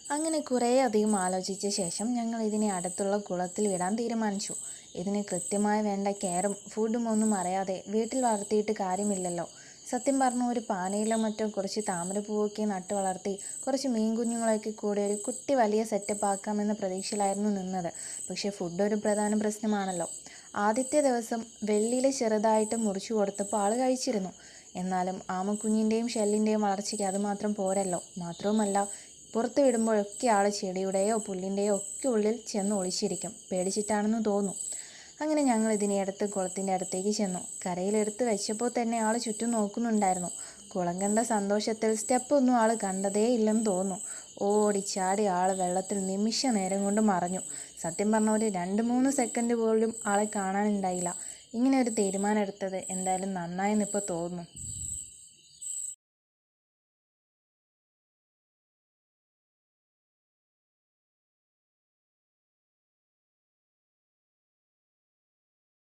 അങ്ങനെ കുറേ അധികം ആലോചിച്ച ശേഷം ഞങ്ങൾ ഇതിനെ അടുത്തുള്ള കുളത്തിൽ വിടാൻ തീരുമാനിച്ചു. ഇതിന് കൃത്യമായി വേണ്ട കെയറും ഫുഡും ഒന്നും അറിയാതെ വീട്ടിൽ വളർത്തിയിട്ട് കാര്യമില്ലല്ലോ. സത്യം പറഞ്ഞ ഒരു പാനയിലോ മറ്റോ കുറച്ച് താമരപ്പൂവൊക്കെ നട്ടു വളർത്തി കുറച്ച് മീൻ കുഞ്ഞുങ്ങളൊക്കെ കൂടെ ഒരു കുട്ടി വലിയ സെറ്റപ്പ് ആക്കാമെന്ന പ്രതീക്ഷയിലായിരുന്നു നിന്നത്. പക്ഷേ ഫുഡ് ഒരു പ്രധാന പ്രശ്നമാണല്ലോ. ആദ്യത്തെ ദിവസം വെള്ളിയില ചെറുതായിട്ട് മുറിച്ചു കൊടുത്തപ്പോൾ ആൾ കഴിച്ചിരുന്നു. എന്നാലും ആമക്കുഞ്ഞിൻ്റെയും ഷെല്ലിൻ്റെയും വളർച്ചയ്ക്ക് അതുമാത്രം പോരല്ലോ. മാത്രവുമല്ല, പുറത്ത് വിടുമ്പോഴൊക്കെ ആൾ ചെടിയുടെയോ പുല്ലിൻ്റെയോ ഒക്കെ ഉള്ളിൽ ചെന്ന് ഒളിച്ചിരിക്കും. പേടിച്ചിട്ടാണെന്ന് തോന്നും. അങ്ങനെ ഞങ്ങൾ ഇതിനെ എടുത്ത് കുളത്തിൻ്റെ അടുത്തേക്ക് ചെന്നു. കരയിലെടുത്ത് വെച്ചപ്പോൾ തന്നെ ആൾ ചുറ്റും നോക്കുന്നുണ്ടായിരുന്നു. കുളം കണ്ട സന്തോഷത്തിൽ സ്റ്റെപ്പൊന്നും ആൾ കണ്ടതേ ഇല്ലെന്ന് തോന്നുന്നു. ഓടിച്ചാടി ആൾ വെള്ളത്തിൽ നിമിഷ നേരം കൊണ്ട് മറഞ്ഞു. സത്യം പറഞ്ഞ ഒരു 2-3 സെക്കൻഡ് പോലും ആളെ കാണാനുണ്ടായില്ല. ഇങ്ങനെ ഒരു തീരുമാനം എടുത്തത് എന്തായാലും നന്നായെന്നിപ്പോൾ തോന്നുന്നു.